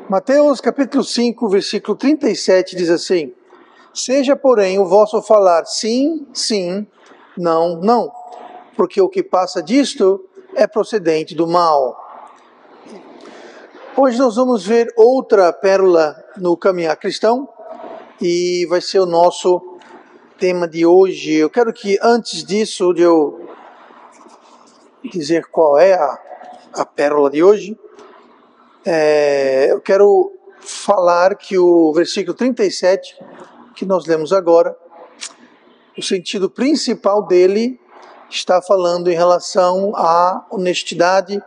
Mateus capítulo 5, versículo 37 diz assim: Seja, porém, o vosso falar sim, sim, não, não, porque o que passa disto é procedente do mal. Hoje nós vamos ver outra pérola no caminhar cristão e vai ser o nosso tema de hoje. Eu quero que antes disso, de eu dizer qual é a pérola de hoje, eu quero falar que o versículo 37, que nós lemos agora, o sentido principal dele está falando em relação à honestidade,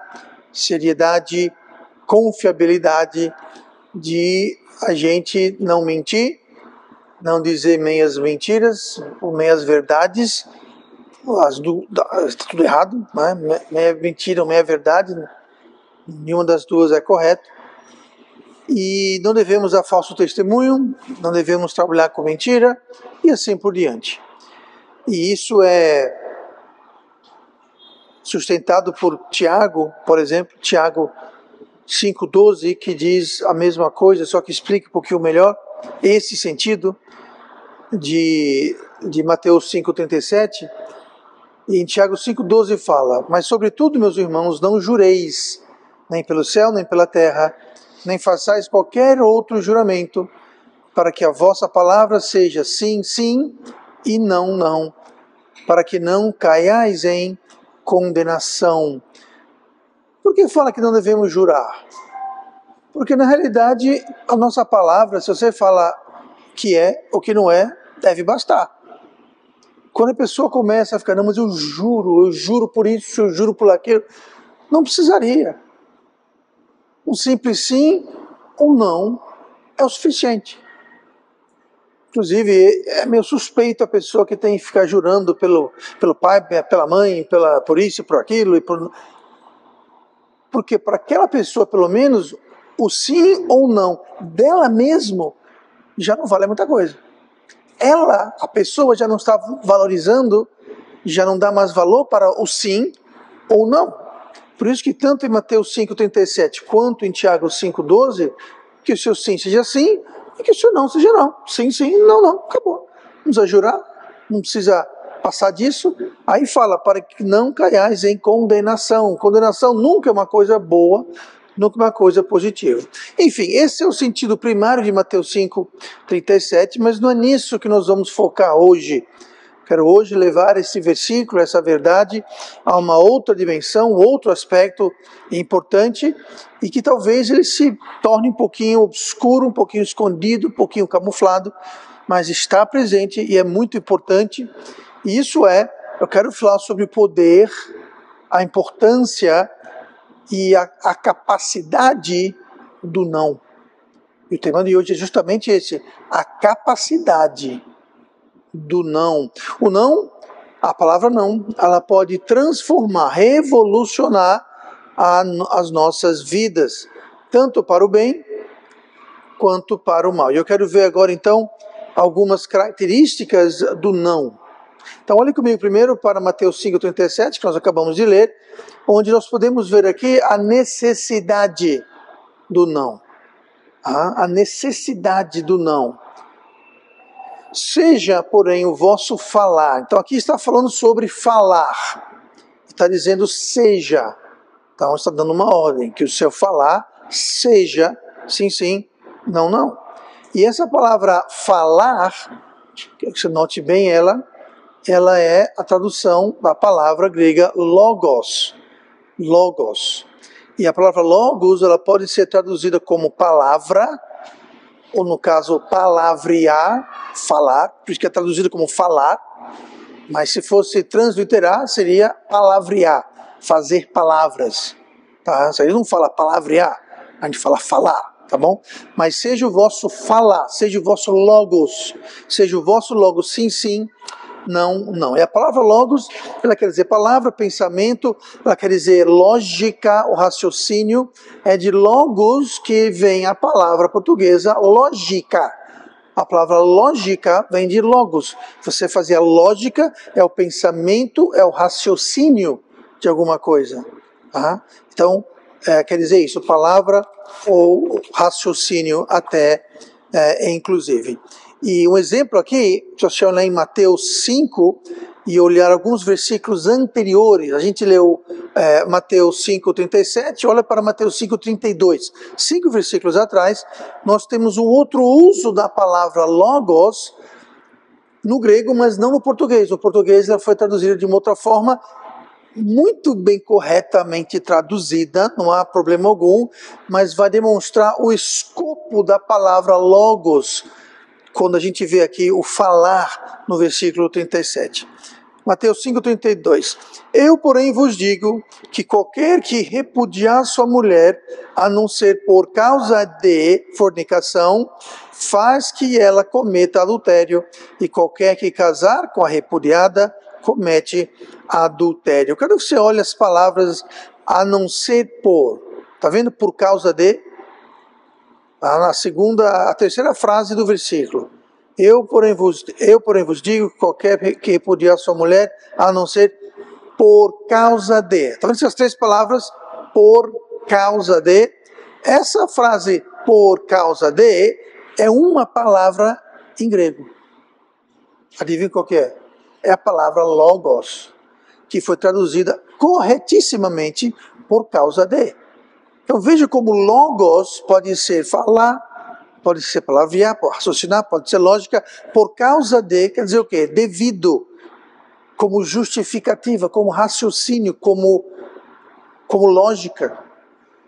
seriedade, confiabilidade de a gente não mentir, não dizer meias mentiras ou meias verdades, está tudo errado, né? Meia mentira ou meia verdade, nenhuma das duas é correta. E não devemos dar falso testemunho, não devemos trabalhar com mentira e assim por diante. E isso é sustentado por Tiago, por exemplo, Tiago 5,12, que diz a mesma coisa, só que explica um pouquinho melhor esse sentido de Mateus 5,37. E em Tiago 5,12 fala: Mas sobretudo, meus irmãos, não jureis, nem pelo céu, nem pela terra, nem façais qualquer outro juramento, para que a vossa palavra seja sim, sim, e não, não, para que não caiais em condenação. Por que fala que não devemos jurar? Porque na realidade a nossa palavra, se você fala que é ou que não é, deve bastar. Quando a pessoa começa a ficar, não, mas eu juro por isso, eu juro por aquilo, não precisaria. Um simples sim ou não é o suficiente. Inclusive, é meio suspeito a pessoa que tem que ficar jurando pelo pai, pela mãe, por isso, por aquilo. Porque para aquela pessoa, pelo menos, o sim ou não dela mesmo já não vale muita coisa. A pessoa já não está valorizando, já não dá mais valor para o sim ou não. Por isso que tanto em Mateus 5,37 quanto em Tiago 5,12, que o seu sim seja sim e que o seu não seja não. Sim, sim, não, não, acabou. Não precisa jurar, não precisa passar disso. Aí fala, para que não caiais em condenação. Condenação nunca é uma coisa boa, nunca é uma coisa positiva. Enfim, esse é o sentido primário de Mateus 5,37, mas não é nisso que nós vamos focar hoje. Quero hoje levar esse versículo, essa verdade, a uma outra dimensão, outro aspecto importante, e que talvez ele se torne um pouquinho obscuro, um pouquinho escondido, um pouquinho camuflado, mas está presente e é muito importante. E isso eu quero falar sobre o poder, a importância e a capacidade do não. E o tema de hoje é justamente esse, a capacidade do não. O não, a palavra não, ela pode transformar, revolucionar as nossas vidas, tanto para o bem quanto para o mal. E eu quero ver agora então algumas características do não. Então olhe comigo primeiro para Mateus 5,37, que nós acabamos de ler, onde nós podemos ver aqui a necessidade do não. A necessidade do não. Seja, porém, o vosso falar. Então aqui está falando sobre falar. Está dizendo seja. Então está dando uma ordem, que o seu falar seja sim, sim, não, não. E essa palavra falar, que você note bem ela é a tradução da palavra grega logos. Logos. E a palavra logos, ela pode ser traduzida como palavra, ou no caso palavrear, falar, por isso que é traduzida como falar, mas se fosse transliterar, seria palavrear, fazer palavras. Tá? A gente não fala palavrear, a gente fala falar, tá bom? Mas seja o vosso falar, seja o vosso logos, sim, sim, não, não. E a palavra logos, ela quer dizer palavra, pensamento, ela quer dizer lógica, o raciocínio. É de logos que vem a palavra portuguesa lógica. A palavra lógica vem de logos. Você fazia lógica, é o pensamento, é o raciocínio de alguma coisa. Tá? Então, quer dizer isso, palavra ou raciocínio até, inclusive. E um exemplo aqui, se você olhar em Mateus 5 e olhar alguns versículos anteriores, a gente leu Mateus 5:37, olha para Mateus 5:32. 5 versículos atrás, nós temos um outro uso da palavra logos no grego, mas não no português. No português ela foi traduzida de uma outra forma, muito bem corretamente traduzida, não há problema algum, mas vai demonstrar o escopo da palavra logos, quando a gente vê aqui o falar no versículo 37. Mateus 5:32. Eu, porém, vos digo que qualquer que repudiar sua mulher, a não ser por causa de fornicação, faz que ela cometa adultério, e qualquer que casar com a repudiada, comete adultério. Eu quero que você olhe as palavras a não ser por. Está vendo? Por causa de. A terceira frase do versículo. Eu, porém, vos digo que qualquer que repudiar sua mulher, a não ser por causa de. Está vendo essas três palavras? Por causa de. Essa frase, por causa de, é uma palavra em grego. Adivinha qual que é? É a palavra logos, que foi traduzida corretissimamente por causa de. Então veja como logos pode ser falar, pode ser palavrear, pode raciocinar, pode ser lógica, por causa de, quer dizer o quê? Devido, como justificativa, como raciocínio, como lógica.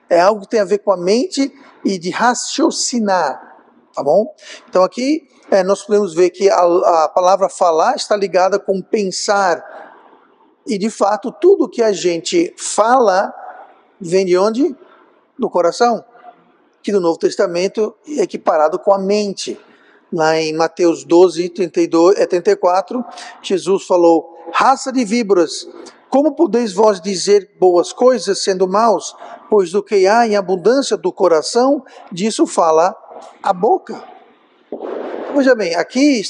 É algo que tem a ver com a mente e de raciocinar, tá bom? Então aqui nós podemos ver que a palavra falar está ligada com pensar. E de fato, tudo que a gente fala vem de onde? Do coração. Que no Novo Testamento é equiparado com a mente. Lá em Mateus 12:34, Jesus falou: raça de víboras, como podeis vós dizer boas coisas sendo maus? Pois do que há em abundância do coração, disso fala a boca. Veja bem, aqui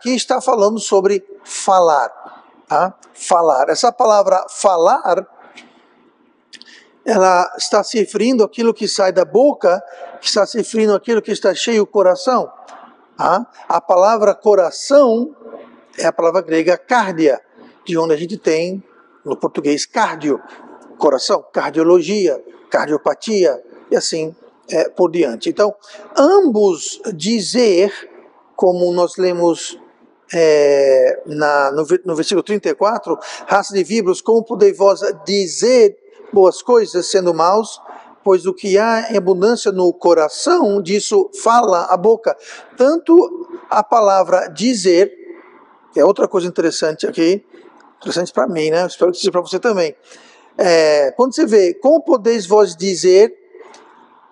está falando sobre falar. Tá? Falar. Essa palavra falar, ela está se referindo àquilo que sai da boca, que está se referindo àquilo que está cheio o coração. Tá? A palavra coração é a palavra grega cardia, de onde a gente tem, no português, cardio, coração, cardiologia, cardiopatia, e assim por diante. Então, ambos dizer, como nós lemos no versículo 34, raça de víboras, como podeis vós dizer boas coisas sendo maus? Pois o que há em abundância no coração, disso fala a boca. Tanto a palavra dizer, que é outra coisa interessante aqui, interessante para mim, né? Espero que seja para você também. Quando você vê, como podeis vós dizer,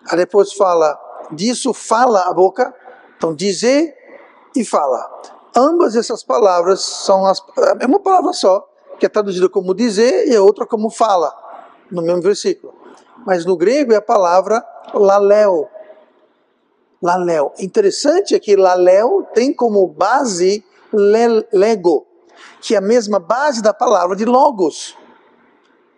aí depois fala, disso fala a boca, então dizer e fala. Ambas essas palavras são é uma palavra só, que é traduzida como dizer e a outra como fala, no mesmo versículo. Mas no grego é a palavra laleo. Laleo. Interessante é que laleo tem como base lego, que é a mesma base da palavra de logos.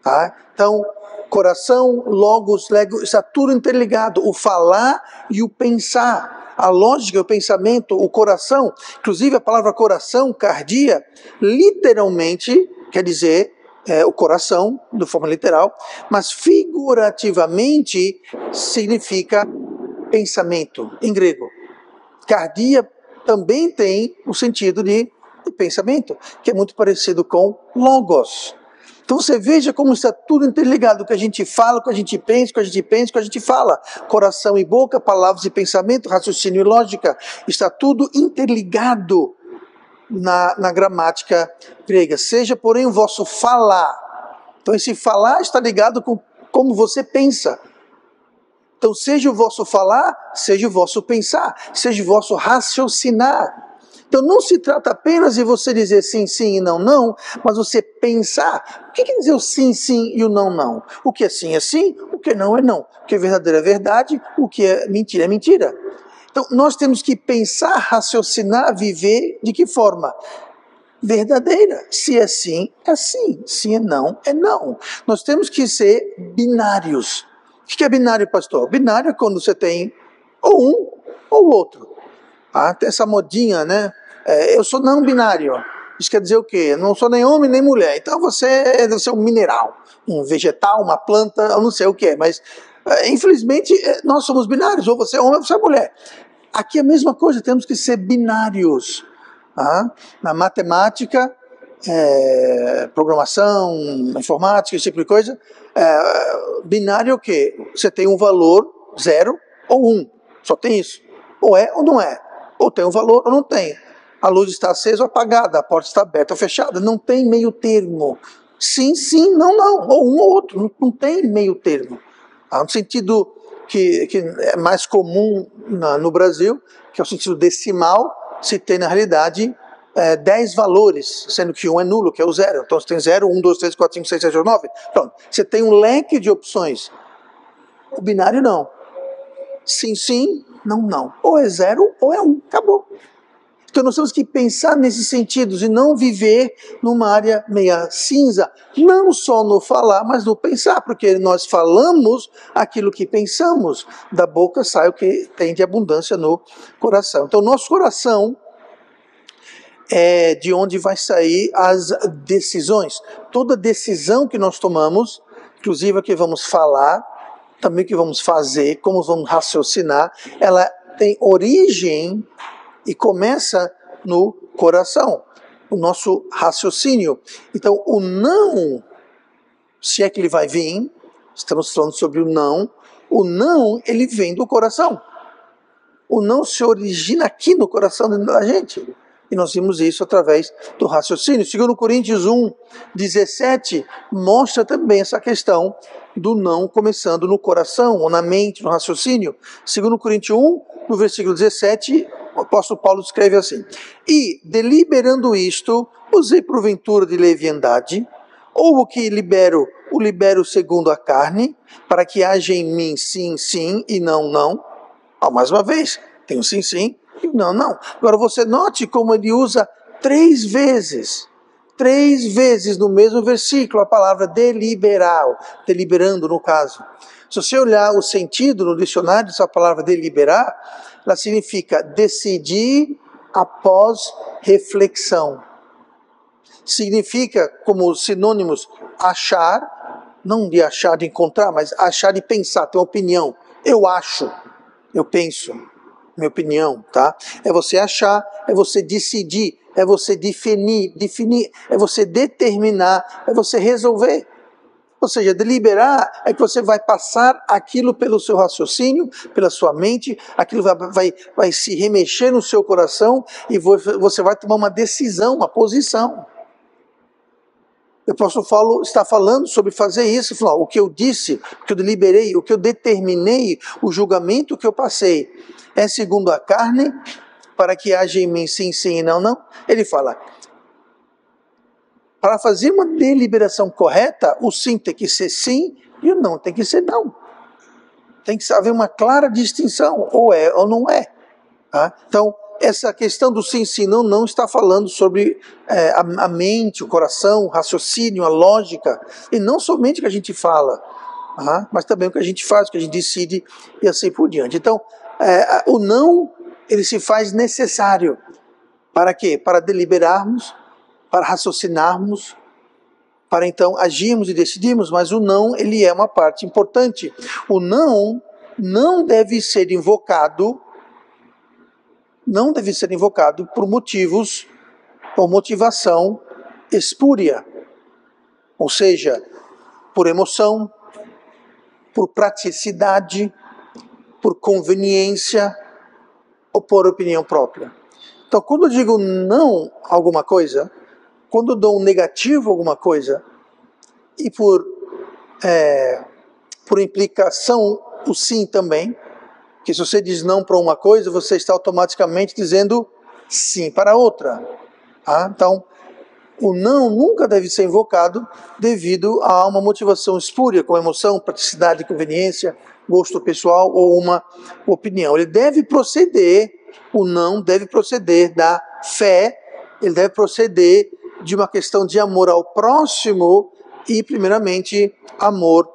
Tá? Então, coração, logos, lego, está tudo interligado. O falar e o pensar. A lógica, o pensamento, o coração. Inclusive a palavra coração, cardia, literalmente quer dizer o coração, de forma literal, mas figurativamente significa pensamento, em grego. Cardia também tem o sentido de pensamento, que é muito parecido com logos. Então você veja como está tudo interligado, o que a gente fala, o que a gente pensa, o que a gente pensa, o que a gente fala. Coração e boca, palavras e pensamento, raciocínio e lógica, está tudo interligado na gramática grega. Seja, porém, o vosso falar. Então esse falar está ligado com como você pensa. Então seja o vosso falar, seja o vosso pensar, seja o vosso raciocinar. Então não se trata apenas de você dizer sim, sim e não, não, mas você pensar. O que quer dizer o sim, sim e o não, não? O que é sim, o que não é não. O que é verdadeiro é verdade, o que é mentira é mentira. Então, nós temos que pensar, raciocinar, viver de que forma? Verdadeira. Se é sim, é sim. Se é não, é não. Nós temos que ser binários. O que é binário, pastor? Binário é quando você tem ou um ou outro. Tem essa modinha, né? Eu sou não binário. Isso quer dizer o quê? Eu não sou nem homem nem mulher. Então você deve ser um mineral, um vegetal, uma planta, eu não sei o que é. Mas, infelizmente, nós somos binários. Ou você é homem ou você é mulher. Aqui é a mesma coisa, temos que ser binários. Na matemática, programação, informática, esse tipo de coisa, binário é o quê? Você tem um valor 0 ou 1. Só tem isso. Ou é ou não é. Ou tem um valor ou não tem. A luz está acesa ou apagada, a porta está aberta ou fechada. Não tem meio termo. Sim, sim, não, não. Ou um ou outro. Não tem meio termo. No sentido que é mais comum no Brasil, que é o sentido decimal, se tem na realidade 10 valores, sendo que um é nulo, que é o 0. Então você tem 0, 1, 2, 3, 4, 5, 6, 7, 8, 9. Pronto. Você tem um leque de opções. O binário não. Sim, sim, não, não. Ou é 0 ou é 1. Acabou. Então nós temos que pensar nesses sentidos e não viver numa área meia cinza, não só no falar, mas no pensar, porque nós falamos aquilo que pensamos, da boca sai o que tem de abundância no coração. Então nosso coração é de onde vai sair as decisões. Toda decisão que nós tomamos, inclusive a que vamos falar, também que vamos fazer, como vamos raciocinar, ela tem origem e começa no coração, o nosso raciocínio. Então, o não, se é que ele vai vir, estamos falando sobre o não, ele vem do coração. O não se origina aqui no coração da gente. E nós vimos isso através do raciocínio. 2 Coríntios 1, 17, mostra também essa questão do não começando no coração, ou na mente, no raciocínio. 2 Coríntios 1, no versículo 17, o apóstolo Paulo escreve assim: E, deliberando isto, usei porventura de leviandade, ou o que libero, o libero segundo a carne, para que haja em mim sim, sim, e não, não. Mais uma vez, tem o sim, sim, e o não, não. Agora você note como ele usa 3 vezes no mesmo versículo, a palavra deliberar, deliberando no caso. Se você olhar o sentido no dicionário dessa palavra deliberar, ela significa decidir após reflexão. Significa, como sinônimos, achar, não de achar de encontrar, mas achar de pensar, ter uma opinião. Eu acho, eu penso, minha opinião, tá? É você achar, é você decidir, é você definir, é você determinar, é você resolver. Ou seja, deliberar é que você vai passar aquilo pelo seu raciocínio, pela sua mente, aquilo vai se remexer no seu coração e você vai tomar uma decisão, uma posição. O apóstolo Paulo está falando sobre fazer isso, falou, o que eu disse, o que eu deliberei, o que eu determinei, o julgamento que eu passei, é segundo a carne, para que haja em mim sim, sim e não, não. Ele fala, para fazer uma deliberação correta, o sim tem que ser sim e o não tem que ser não. Tem que haver uma clara distinção, ou é ou não é. Tá? Então, essa questão do sim, sim, não, não está falando sobre a mente, o coração, o raciocínio, a lógica, e não somente o que a gente fala, mas também o que a gente faz, o que a gente decide e assim por diante. Então, o não, ele se faz necessário. Para quê? Para deliberarmos, para raciocinarmos, para então agirmos e decidirmos, mas o não, ele é uma parte importante. O não deve ser invocado, por motivos ou motivação espúria, ou seja, por emoção, por praticidade, por conveniência ou por opinião própria. Então, quando eu digo não a alguma coisa, quando eu dou um negativo a alguma coisa, e por implicação o sim também, que se você diz não para uma coisa, você está automaticamente dizendo sim para outra. Então, o não nunca deve ser invocado devido a uma motivação espúria, com emoção, praticidade, conveniência, gosto pessoal ou uma opinião. Ele deve proceder, o não deve proceder da fé, ele deve proceder de uma questão de amor ao próximo e, primeiramente, amor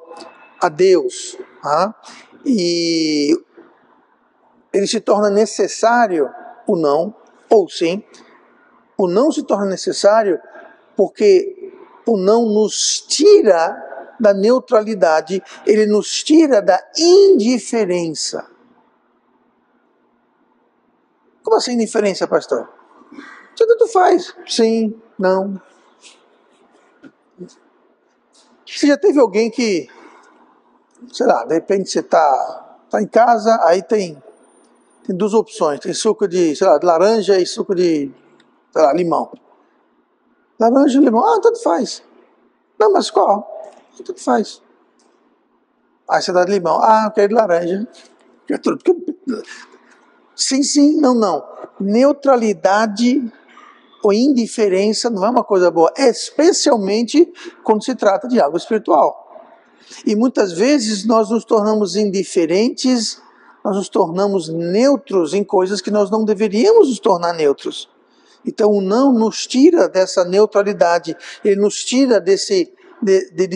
a Deus. Tá? E ele se torna necessário, o não, ou sim, o não se torna necessário porque o não nos tira da neutralidade, ele nos tira da indiferença. Como assim indiferença, pastor? Você tanto faz, sim, não. Você já teve alguém que, sei lá, de repente você tá em casa, aí tem duas opções, tem suco de, sei lá, de laranja e suco de, sei lá, limão. Laranja e limão, tanto faz. Não, mas qual? Tanto faz. Aí você dá de limão, eu quero de laranja. Sim, sim, não, não. Neutralidade ou indiferença não é uma coisa boa, especialmente quando se trata de algo espiritual. E muitas vezes nós nos tornamos indiferentes, nós nos tornamos neutros em coisas que nós não deveríamos nos tornar neutros. Então o não nos tira dessa neutralidade, ele nos tira de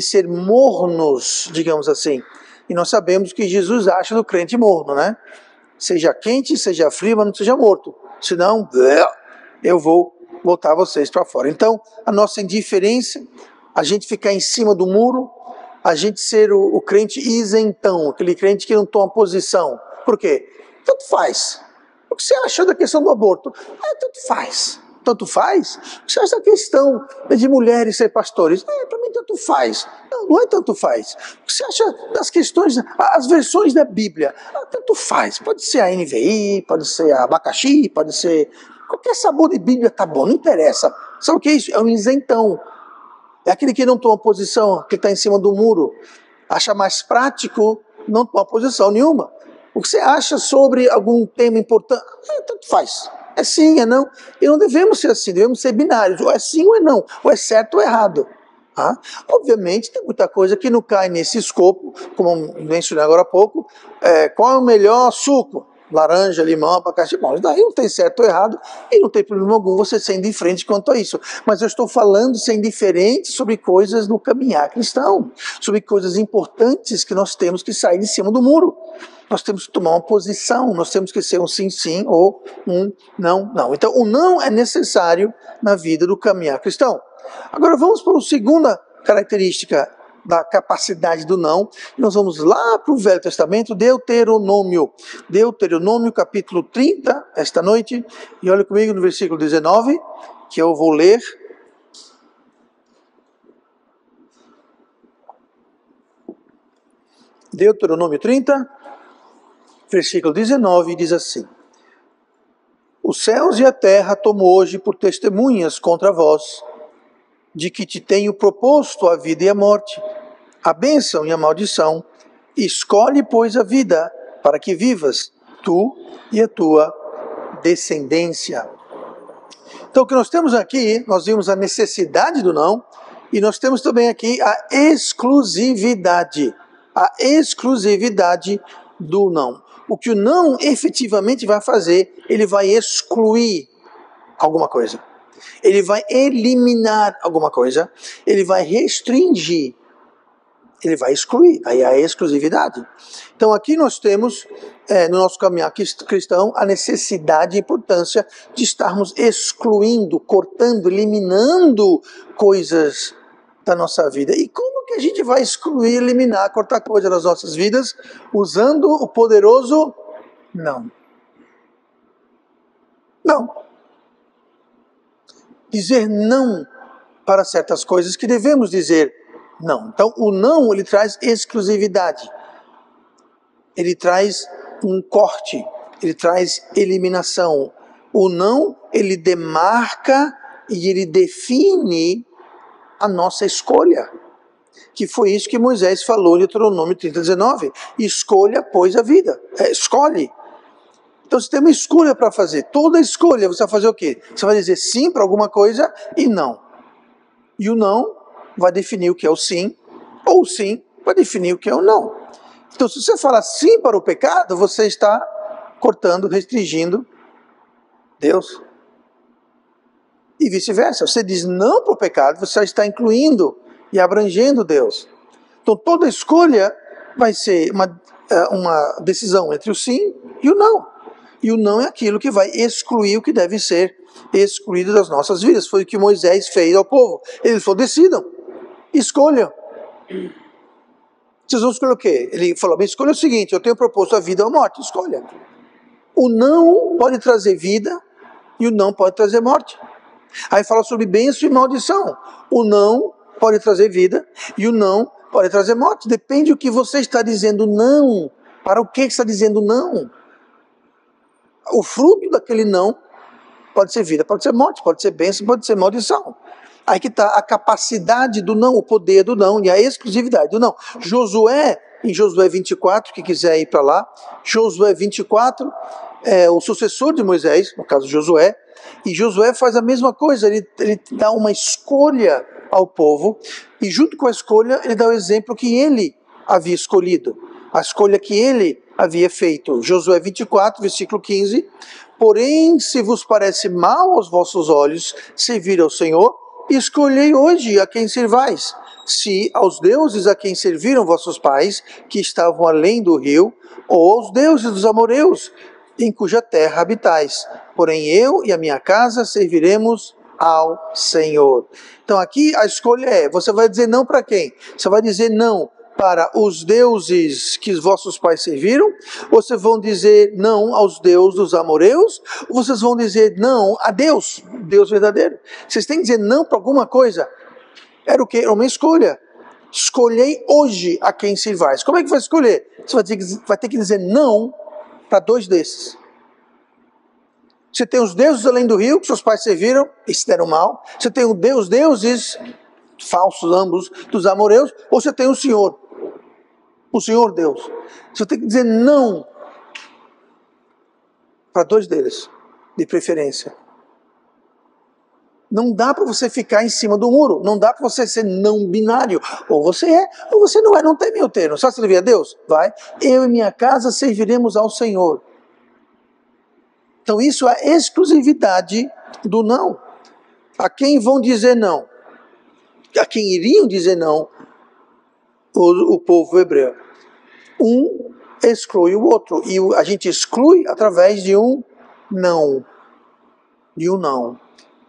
ser mornos, digamos assim. E nós sabemos que Jesus acha do crente morno, né? Seja quente, seja frio, mas não seja morto. Senão, eu vou botar vocês para fora. Então, a nossa indiferença, a gente ficar em cima do muro, a gente ser o crente isentão, aquele crente que não toma posição. Por quê? Tanto faz. O que você acha da questão do aborto? Tanto faz. Tanto faz? O que você acha da questão de mulheres ser pastores? Para mim tanto faz. Não, não é tanto faz. O que você acha das questões, as versões da Bíblia? Tanto faz. Pode ser a NVI, pode ser a abacaxi, pode ser... Qualquer sabor de Bíblia tá bom, não interessa. Sabe o que é isso? É um isentão. É aquele que não toma posição, que está em cima do muro. Acha mais prático não tomar posição nenhuma. O que você acha sobre algum tema importante? Tanto faz. É sim, é não. E não devemos ser assim, devemos ser binários. Ou é sim ou é não. Ou é certo ou é errado. Tá? Obviamente, tem muita coisa que não cai nesse escopo, como mencionei agora há pouco. Qual é o melhor suco? Laranja, limão, abacaxi. Bom, daí não tem certo ou errado e não tem problema algum você ser indiferente quanto a isso. Mas eu estou falando ser indiferente sobre coisas no caminhar cristão, sobre coisas importantes que nós temos que sair de cima do muro. Nós temos que tomar uma posição, nós temos que ser um sim, sim ou um não, não. Então, o não é necessário na vida do caminhar cristão. Agora vamos para a segunda característica da capacidade do não. Nós vamos lá para o Velho Testamento, Deuteronômio capítulo 30, esta noite, e olha comigo no versículo 19, que eu vou ler. Deuteronômio 30, versículo 19, diz assim: Os céus e a terra tomo hoje por testemunhas contra vós, de que te tenho proposto a vida e a morte, a bênção e a maldição. Escolhe, pois, a vida, para que vivas, tu e a tua descendência. Então, o que nós temos aqui, nós vimos a necessidade do não, e nós temos também aqui a exclusividade do não. O que o não efetivamente vai fazer, ele vai excluir alguma coisa. Ele vai eliminar alguma coisa, ele vai restringir, ele vai excluir, aí a exclusividade. Então aqui nós temos, no nosso caminhar cristão, a necessidade e importância de estarmos excluindo, cortando, eliminando coisas da nossa vida. E como que a gente vai excluir, eliminar, cortar coisas das nossas vidas? Usando o poderoso não. Não. Dizer não para certas coisas que devemos dizer não. Então, o não, ele traz exclusividade. Ele traz um corte. Ele traz eliminação. O não, ele demarca e ele define a nossa escolha. Que foi isso que Moisés falou em Deuteronômio 30:19. Escolha, pois, a vida. Escolhe. Então você tem uma escolha para fazer. Toda escolha você vai fazer o quê? Você vai dizer sim para alguma coisa e não. E o não vai definir o que é o sim, ou o sim vai definir o que é o não. Então, se você fala sim para o pecado, você está cortando, restringindo Deus. E vice-versa. Você diz não para o pecado, você está incluindo e abrangendo Deus. Então, toda escolha vai ser uma decisão entre o sim e o não. E o não é aquilo que vai excluir o que deve ser excluído das nossas vidas. Foi o que Moisés fez ao povo. Ele falou, decidam, escolham. Vocês vão escolher o quê? Ele falou, bem, escolha o seguinte, eu tenho proposto a vida ou a morte, escolha. O não pode trazer vida e o não pode trazer morte. Aí fala sobre bênção e maldição. O não pode trazer vida e o não pode trazer morte. Depende do que você está dizendo não. Para o que está dizendo não? O fruto daquele não pode ser vida, pode ser morte, pode ser bênção, pode ser maldição. Aí que está a capacidade do não, o poder do não e a exclusividade do não. Josué, em Josué 24, que quiser ir para lá, Josué 24 é o sucessor de Moisés, no caso Josué, e Josué faz a mesma coisa, ele dá uma escolha ao povo, e junto com a escolha ele dá o exemplo que ele havia escolhido, a escolha que ele havia feito. Josué 24, versículo 15, porém, se vos parece mal aos vossos olhos servir ao Senhor, escolhei hoje a quem servais, se aos deuses a quem serviram vossos pais, que estavam além do rio, ou aos deuses dos amoreus, em cuja terra habitais. Porém eu e a minha casa serviremos ao Senhor. Então aqui a escolha é, você vai dizer não para quem? Você vai dizer não para os deuses que os vossos pais serviram? Ou vocês vão dizer não aos deuses dos amoreus? Ou vocês vão dizer não a Deus, Deus verdadeiro? Vocês têm que dizer não para alguma coisa. Era o quê? Era uma escolha. Escolhei hoje a quem servais. Como é que vai escolher? Você vai ter que dizer não para dois desses. Você tem os deuses além do rio, que seus pais serviram e se deram mal. Você tem os deuses, falsos ambos, dos amoreus. Ou você tem o Senhor Deus. Você tem que dizer não para dois deles, de preferência. Não dá para você ficar em cima do muro. Não dá para você ser não binário. Ou você é, ou você não é. Não tem meio termo. Só servir a Deus? Vai. Eu e minha casa serviremos ao Senhor. Então isso é a exclusividade do não. A quem vão dizer não? A quem iriam dizer não? O povo hebreu. Um exclui o outro. E a gente exclui através de um não. De um não.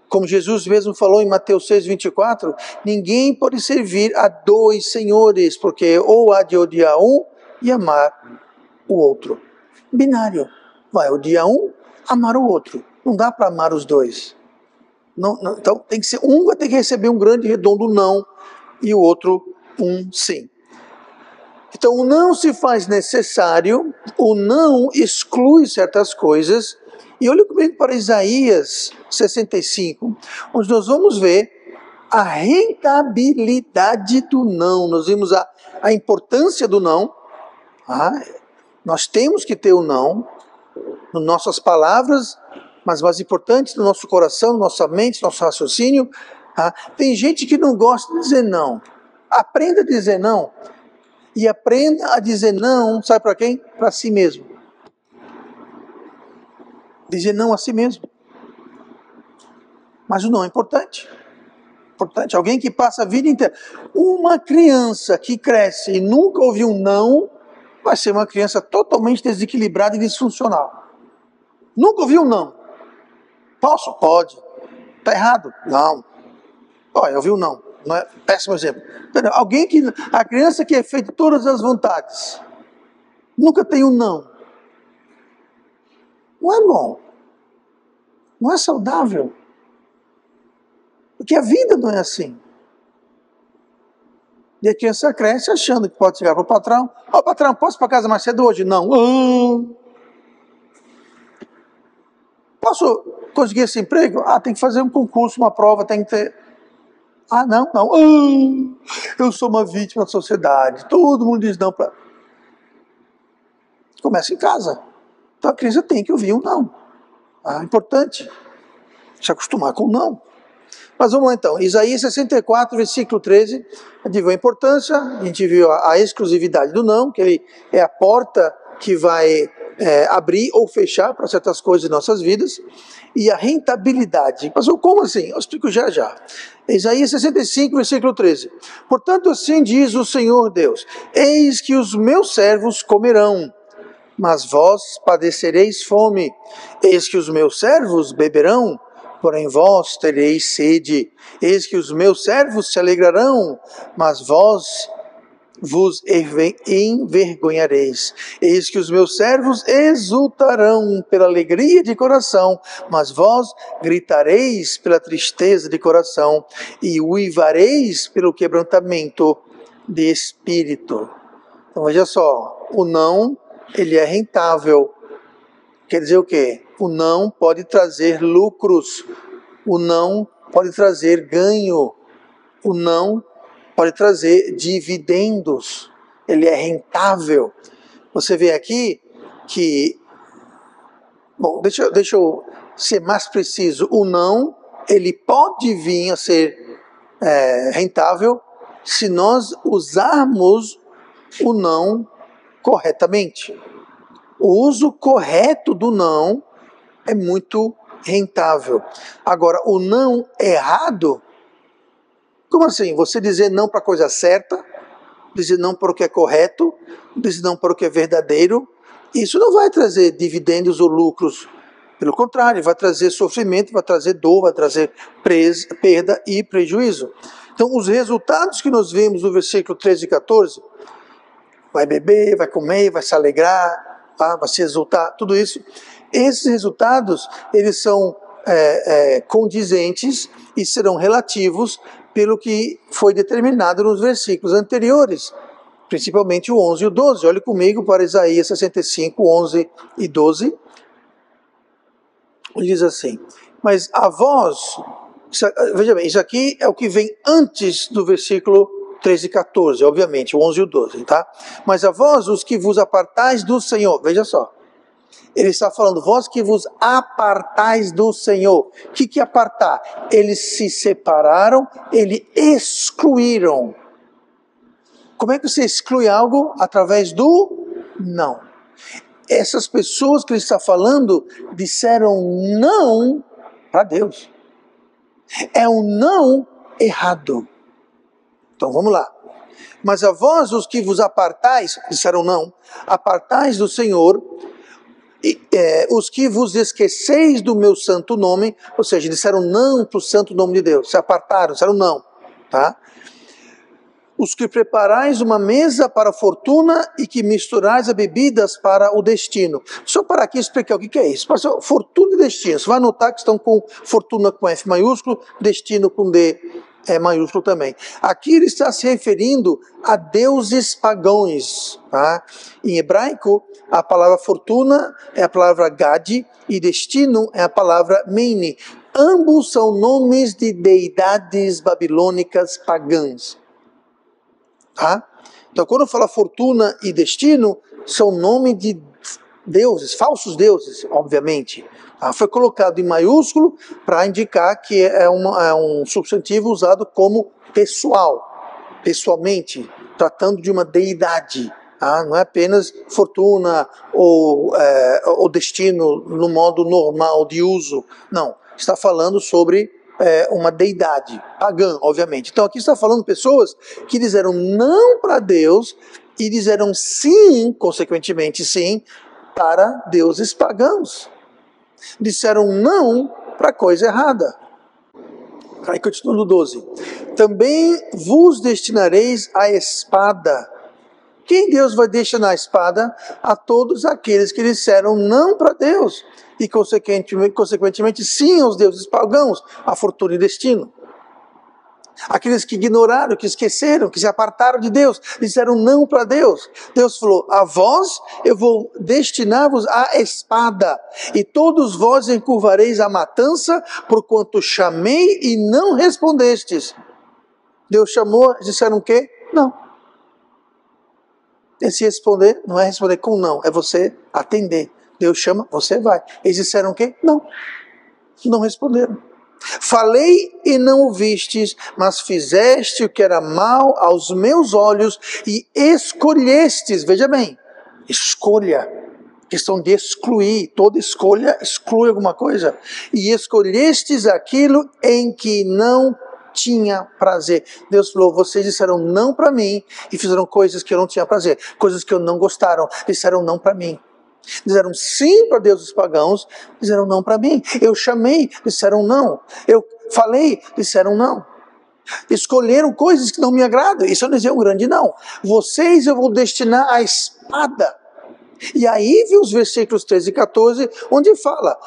Como Jesus mesmo falou em Mateus 6, 24, ninguém pode servir a dois senhores, porque ou há de odiar um e amar o outro. Binário. Vai odiar um, amar o outro. Não dá para amar os dois. Não, então tem que ser, um vai ter que receber um grande redondo não e o outro um sim. Então o não se faz necessário, o não exclui certas coisas. E olha comigo para Isaías 65, onde nós vamos ver a rentabilidade do não. Nós vimos a importância do não. Nós temos que ter o não nas nossas palavras, mas mais importante, no nosso coração, nossa mente, nosso raciocínio. Tem gente que não gosta de dizer não. Aprenda a dizer não. E aprenda a dizer não, sabe para quem? Para si mesmo. Dizer não a si mesmo. Mas o não é importante. Importante. Alguém que passa a vida inteira. Uma criança que cresce e nunca ouviu um não, vai ser uma criança totalmente desequilibrada e disfuncional. Nunca ouviu um não. Posso? Pode. Está errado? Não. Olha, ouviu um não. Não é? Péssimo exemplo. Alguém que. A criança que é feita de todas as vontades. Nunca tem um não. Não é bom. Não é saudável. Porque a vida não é assim. E a criança cresce achando que pode chegar para o patrão. Ó, patrão, posso ir para casa mais cedo hoje? Não. Posso conseguir esse emprego? Tem que fazer um concurso, uma prova, tem que ter... não. Eu sou uma vítima da sociedade. Todo mundo diz não para... Começa em casa. Então a criança tem que ouvir um não. Importante se acostumar com o não. Mas vamos lá então, Isaías 64, versículo 13, a gente viu a importância, a gente viu a exclusividade do não, que ele é a porta que vai abrir ou fechar para certas coisas em nossas vidas, e a rentabilidade. Mas como assim? Eu explico já já. Isaías 65, versículo 13. Portanto, assim diz o Senhor Deus: eis que os meus servos comerão, mas vós padecereis fome. Eis que os meus servos beberão, porém vós tereis sede. Eis que os meus servos se alegrarão, mas vós vos envergonhareis. Eis que os meus servos exultarão pela alegria de coração, mas vós gritareis pela tristeza de coração e uivareis pelo quebrantamento de espírito. Então veja só, o não, ele é rentável. Quer dizer o quê? O não pode trazer lucros, o não pode trazer ganho, o não pode trazer dividendos, ele é rentável. Você vê aqui que, bom, deixa eu ser mais preciso, o não, ele pode vir a ser rentável se nós usarmos o não corretamente. O uso correto do não é muito rentável. Agora, o não errado, como assim? Você dizer não para a coisa certa, dizer não para o que é correto, dizer não para o que é verdadeiro, isso não vai trazer dividendos ou lucros. Pelo contrário, vai trazer sofrimento, vai trazer dor, vai trazer perda e prejuízo. Então, os resultados que nós vemos no versículo 13 e 14, vai beber, vai comer, vai se alegrar, vai se exultar, tudo isso, esses resultados, eles são condizentes e serão relativos pelo que foi determinado nos versículos anteriores, principalmente o 11 e o 12. Olhe comigo para Isaías 65, 11 e 12. Ele diz assim: mas a vós, veja bem, isso aqui é o que vem antes do versículo 13 e 14, obviamente, o 11 e o 12, tá? Mas a vós, os que vos apartais do Senhor, veja só, ele está falando, vós que vos apartais do Senhor. O que é apartar? Eles se separaram, eles excluíram. Como é que você exclui algo? Através do não. Essas pessoas que ele está falando disseram não para Deus. É um não errado. Então vamos lá. Mas a vós, os que vos apartais, disseram não, apartais do Senhor, os que vos esqueceis do meu santo nome, ou seja, disseram não para o santo nome de Deus, se apartaram, disseram não, tá? Os que preparais uma mesa para a fortuna e que misturais as bebidas para o destino. Só para aqui explicar o que é isso. Fortuna e destino, você vai notar que estão com fortuna com F maiúsculo, destino com D maiúsculo também. Aqui ele está se referindo a deuses pagãos, tá? Em hebraico, a palavra fortuna é a palavra gad e destino é a palavra meini. Ambos são nomes de deidades babilônicas pagãs. Tá? Então, quando fala fortuna e destino, são nomes de deuses, falsos deuses, obviamente. Tá? Foi colocado em maiúsculo para indicar que é um substantivo usado como pessoal, pessoalmente, tratando de uma deidade. Tá? Não é apenas fortuna ou destino no modo normal de uso. Não, está falando sobre uma deidade pagã, obviamente. Então aqui está falando pessoas que disseram não para Deus e disseram sim, consequentemente sim, para deuses pagãos. Disseram não para a coisa errada. Aí continua no 12. Também vos destinareis a espada. Quem Deus vai destinar a espada? A todos aqueles que disseram não para Deus e consequentemente sim aos deuses pagãos, a fortuna e destino. Aqueles que ignoraram, que esqueceram, que se apartaram de Deus, disseram não para Deus. Deus falou, a vós eu vou destinar-vos a espada, e todos vós encurvareis a matança, porquanto chamei e não respondestes. Deus chamou, disseram o quê? Não. E se responder, não é responder com não, é você atender. Deus chama, você vai. Eles disseram o quê? Não. Não responderam. Falei e não ouvistes, mas fizeste o que era mal aos meus olhos e escolhestes. Veja bem, escolha, questão de excluir, toda escolha exclui alguma coisa. E escolhestes aquilo em que não tinha prazer. Deus falou, vocês disseram não para mim e fizeram coisas que eu não tinha prazer, coisas que eu não gostaram, disseram não para mim. Disseram sim para deuses pagãos, disseram não para mim. Eu chamei, disseram não. Eu falei, disseram não. Escolheram coisas que não me agradam. Isso eu dizer um grande não. Vocês eu vou destinar à espada. E aí vem os versículos 13 e 14, onde fala,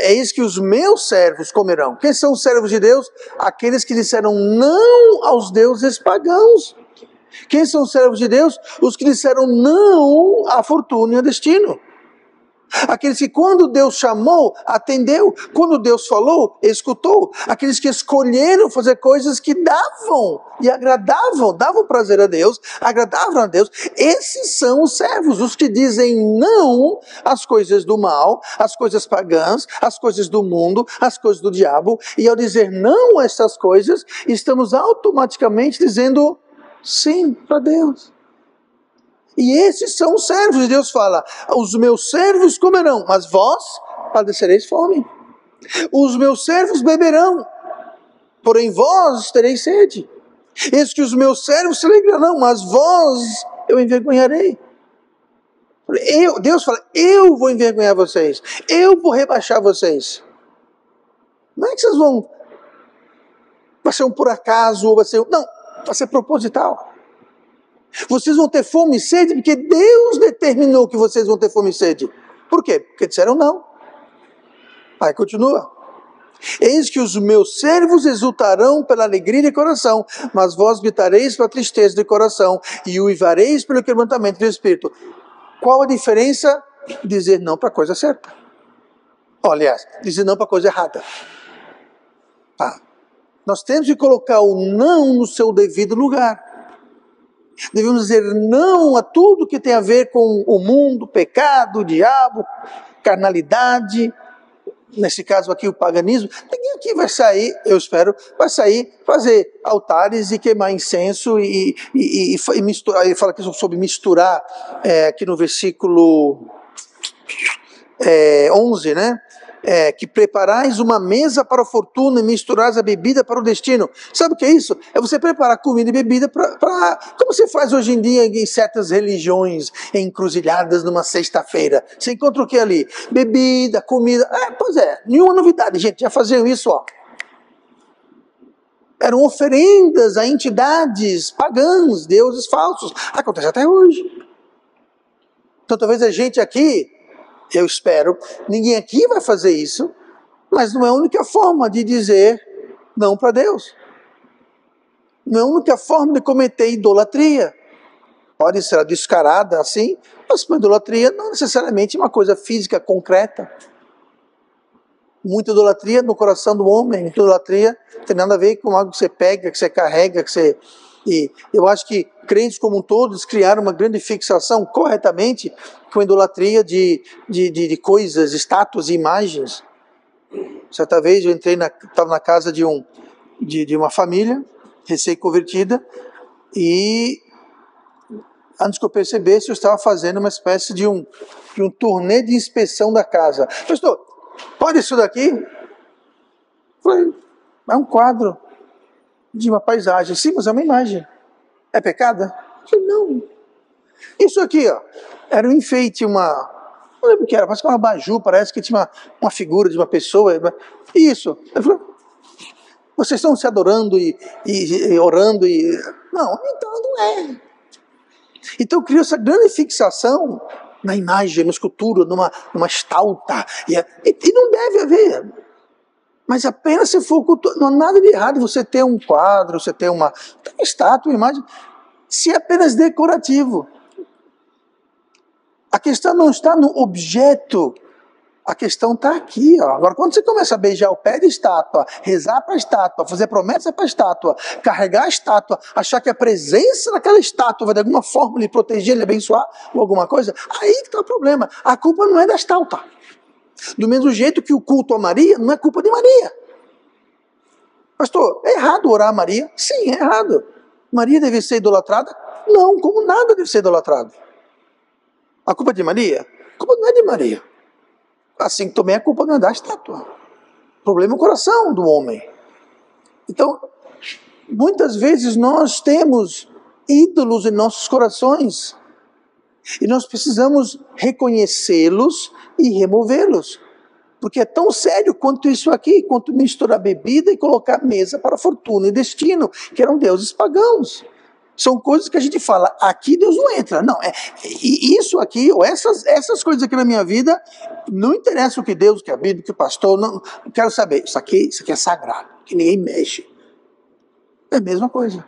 eis que os meus servos comerão. Quem são os servos de Deus? Aqueles que disseram não aos deuses pagãos. Quem são os servos de Deus? Os que disseram não à fortuna e ao destino. Aqueles que quando Deus chamou, atendeu. Quando Deus falou, escutou. Aqueles que escolheram fazer coisas que davam e agradavam, davam prazer a Deus, agradavam a Deus. Esses são os servos, os que dizem não às coisas do mal, às coisas pagãs, às coisas do mundo, às coisas do diabo. E ao dizer não a essas coisas, estamos automaticamente dizendo sim para Deus. E esses são os servos. E Deus fala, os meus servos comerão, mas vós padecereis fome. Os meus servos beberão, porém vós tereis sede. Eis que os meus servos se alegrarão, mas vós eu envergonharei. Deus fala, eu vou envergonhar vocês. Eu vou rebaixar vocês. Não é que vocês vão... Vai ser um por acaso, ou vai ser... Não, vai ser proposital. Vocês vão ter fome e sede porque Deus determinou que vocês vão ter fome e sede. Por quê? Porque disseram não. Aí continua. Eis que os meus servos exultarão pela alegria de coração, mas vós gritareis pela tristeza de coração e uivareis pelo quebrantamento do espírito. Qual a diferença? Dizer não para a coisa certa. Aliás, dizer não para a coisa errada. Nós temos que colocar o não no seu devido lugar. Devemos dizer não a tudo que tem a ver com o mundo, o pecado, o diabo, carnalidade, nesse caso aqui o paganismo. Ninguém aqui vai sair, eu espero, vai sair fazer altares e queimar incenso e misturar. Ele fala aqui sobre misturar, aqui no versículo 11, né? Que preparais uma mesa para a fortuna e misturais a bebida para o destino. Sabe o que é isso? É você preparar comida e bebida para... Como você faz hoje em dia em certas religiões, encruzilhadas numa sexta-feira. Você encontra o que ali? Bebida, comida... Pois é, nenhuma novidade, gente. Já faziam isso, ó. Eram oferendas a entidades pagãs, deuses falsos. Acontece até hoje. Então talvez a gente aqui... Eu espero, ninguém aqui vai fazer isso, mas não é a única forma de dizer não para Deus. Não é a única forma de cometer idolatria. Pode ser descarada assim, mas a idolatria não necessariamente é uma coisa física concreta. Muita idolatria no coração do homem, muita idolatria tem nada a ver com algo que você pega, que você carrega, que você... E eu acho que crentes como todos criaram uma grande fixação corretamente com a idolatria de coisas, estátuas e imagens. Certa vez eu estava na casa de uma família recém-convertida e antes que eu percebesse eu estava fazendo uma espécie de um turnê de inspeção da casa. Pastor, pode isso daqui? Eu falei, é um quadro de uma paisagem. Sim, mas é uma imagem. É pecado? Eu falei, não. Isso aqui, ó, era um enfeite, não lembro o que era, parece que uma abajur, parece que tinha uma figura de uma pessoa. Isso. Eu falei, vocês estão se adorando e orando e... Não, então não é. Então criou essa grande fixação na imagem, na escultura, numa estalta. E não deve haver. Mas apenas se for cultural, não há nada de errado você ter um quadro, você ter uma estátua, uma imagem, se é apenas decorativo. A questão não está no objeto, a questão está aqui. Ó. Agora, quando você começa a beijar o pé de estátua, rezar para a estátua, fazer promessa para a estátua, carregar a estátua, achar que a presença daquela estátua vai de alguma forma lhe proteger, lhe abençoar, ou alguma coisa, aí que está o problema. A culpa não é da estátua. Do mesmo jeito que o culto a Maria não é culpa de Maria. Pastor, é errado orar a Maria? Sim, é errado. Maria deve ser idolatrada? Não, como nada deve ser idolatrado. A culpa é de Maria? A culpa não é de Maria. Assim também a culpa não é da estátua. O problema é o coração do homem. Então, muitas vezes nós temos ídolos em nossos corações. E nós precisamos reconhecê-los e removê-los. Porque é tão sério quanto isso aqui, quanto misturar bebida e colocar mesa para fortuna e destino, que eram deuses pagãos. São coisas que a gente fala, aqui Deus não entra. Não, isso aqui, ou essas coisas aqui na minha vida, não interessa o que Deus, o que a Bíblia, o que o pastor, não quero saber. Isso aqui é sagrado, que ninguém mexe. É a mesma coisa.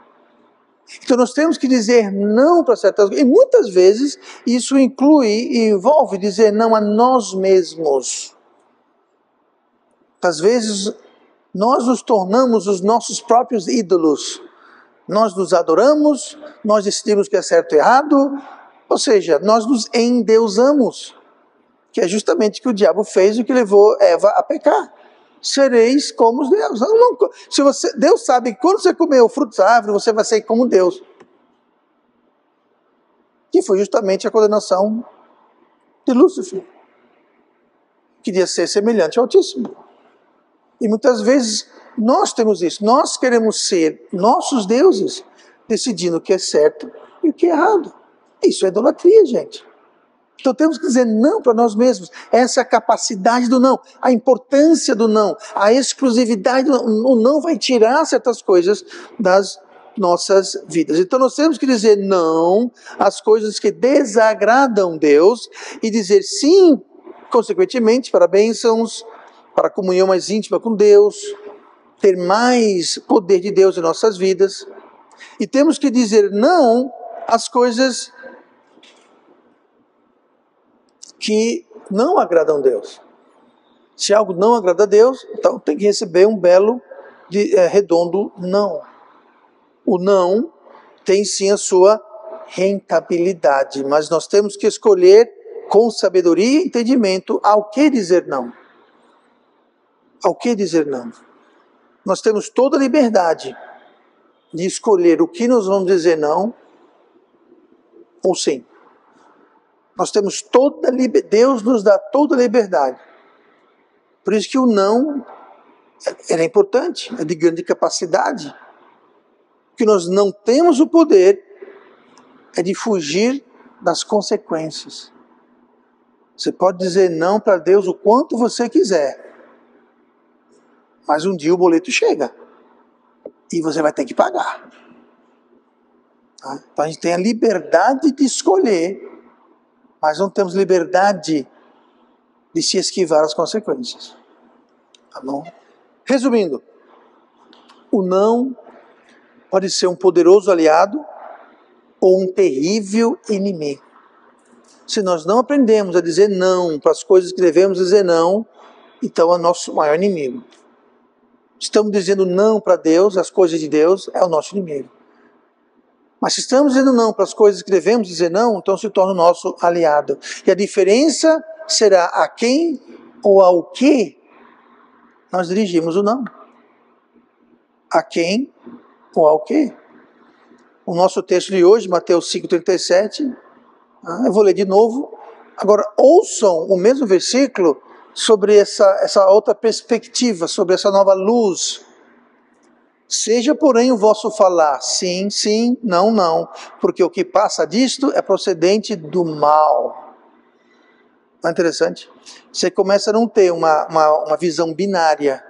Então nós temos que dizer não para certas coisas. E muitas vezes isso inclui e envolve dizer não a nós mesmos. Às vezes, nós nos tornamos os nossos próprios ídolos. Nós nos adoramos, nós decidimos que é certo e errado, ou seja, nós nos endeusamos, que é justamente o que o diabo fez, o que levou Eva a pecar. Sereis como os deuses. Deus sabe que quando você comer o fruto da árvore, você vai ser como Deus. Que foi justamente a condenação de Lúcifer. Queria ser semelhante ao Altíssimo. E muitas vezes nós temos isso. Nós queremos ser nossos deuses, decidindo o que é certo e o que é errado. Isso é idolatria, gente. Então temos que dizer não para nós mesmos. Essa é a capacidade do não, a importância do não, a exclusividade do não. O não vai tirar certas coisas das nossas vidas. Então nós temos que dizer não às coisas que desagradam Deus e dizer sim, consequentemente, para bênçãos, para a comunhão mais íntima com Deus, ter mais poder de Deus em nossas vidas. E temos que dizer não às coisas que não agradam a Deus. Se algo não agrada a Deus, então tem que receber um belo, redondo não. O não tem sim a sua rentabilidade, mas nós temos que escolher com sabedoria e entendimento ao que dizer não. Ao que dizer não? Nós temos toda a liberdade de escolher o que nós vamos dizer não ou sim. Nós temos toda a liberdade, Deus nos dá toda a liberdade. Por isso que o não é importante, é de grande capacidade. O que nós não temos o poder é de fugir das consequências. Você pode dizer não para Deus o quanto você quiser. Mas um dia o boleto chega e você vai ter que pagar. Tá? Então a gente tem a liberdade de escolher, mas não temos liberdade de se esquivar as consequências. Tá bom? Resumindo, o não pode ser um poderoso aliado ou um terrível inimigo. Se nós não aprendemos a dizer não para as coisas que devemos dizer não, então é o nosso maior inimigo. Estamos dizendo não para Deus, as coisas de Deus, é o nosso inimigo. Mas se estamos dizendo não para as coisas que devemos dizer não, então se torna o nosso aliado. E a diferença será a quem ou ao que nós dirigimos o não. A quem ou ao que. O nosso texto de hoje, Mateus 5,37, eu vou ler de novo. Agora, ouçam o mesmo versículo sobre essa outra perspectiva, sobre essa nova luz. Seja, porém, o vosso falar sim, sim, não, não, porque o que passa disto é procedente do mal. Não é interessante? Você começa a não ter uma visão binária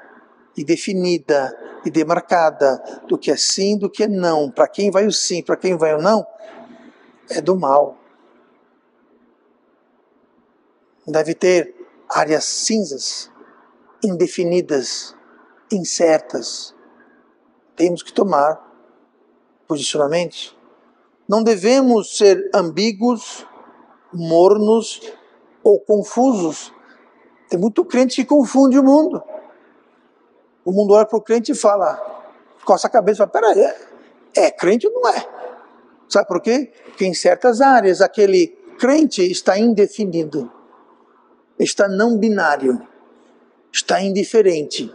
e definida e demarcada do que é sim, do que é não. Para quem vai o sim, para quem vai o não, é do mal. Deve ter áreas cinzas, indefinidas, incertas. Temos que tomar posicionamentos. Não devemos ser ambíguos, mornos ou confusos. Tem muito crente que confunde o mundo. O mundo olha para o crente e fala, coça a cabeça e fala, peraí, é crente ou não é? Sabe por quê? Porque em certas áreas aquele crente está indefinido, está não binário, está indiferente.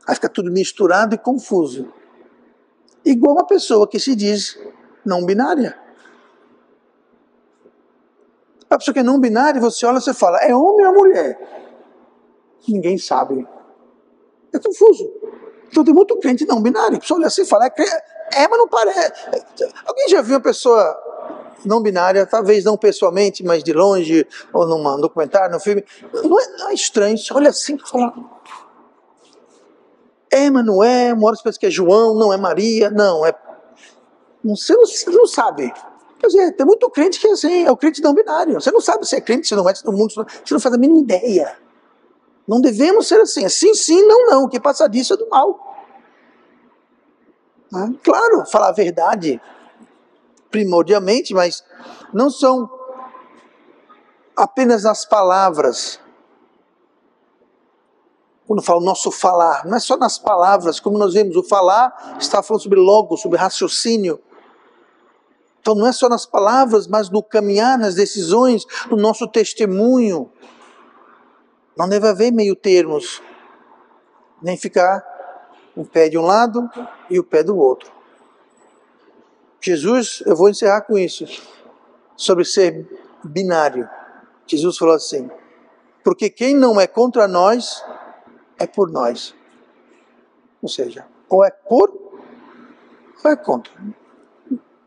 Aí fica tudo misturado e confuso. Igual uma pessoa que se diz não binária. A pessoa que é não binária, você olha e você fala, é homem ou mulher? Ninguém sabe. É confuso. Então tem muito crente não binário. A pessoa olha assim e fala, mas não parece. Alguém já viu uma pessoa não binária, talvez não pessoalmente, mas de longe, ou num documentário, num filme? Não é estranho, você olha assim e fala, mas não é, uma hora você pensa que é João, não é Maria, não, é... Você não sabe. Quer dizer, tem muito crente que é assim, é o crente não binário. Você não sabe se é crente, se não é, se no mundo, você não faz a mínima ideia. Não devemos ser assim. É sim, sim, não, não. O que passa disso é do mal. Claro, falar a verdade primordialmente, mas não são apenas nas palavras. Quando falo nosso falar, não é só nas palavras, como nós vemos, o falar está falando sobre logos, sobre raciocínio. Então não é só nas palavras, mas no caminhar, nas decisões, no nosso testemunho. Não deve haver meio termos, nem ficar um pé de um lado e o pé do outro. Jesus, eu vou encerrar com isso, sobre ser binário. Jesus falou assim, porque quem não é contra nós, é por nós. Ou seja, ou é por, ou é contra.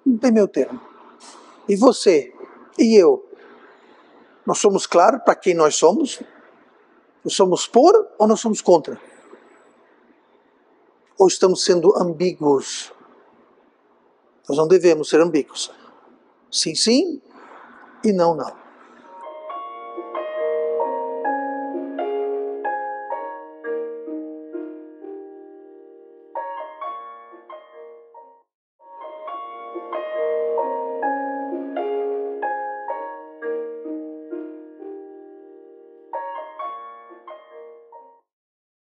Não tem meio termo. E você, e eu, nós somos claros para quem nós somos? Nós somos por ou nós somos contra? Ou estamos sendo ambíguos? Nós não devemos ser ambíguos. Sim, sim, e não, não.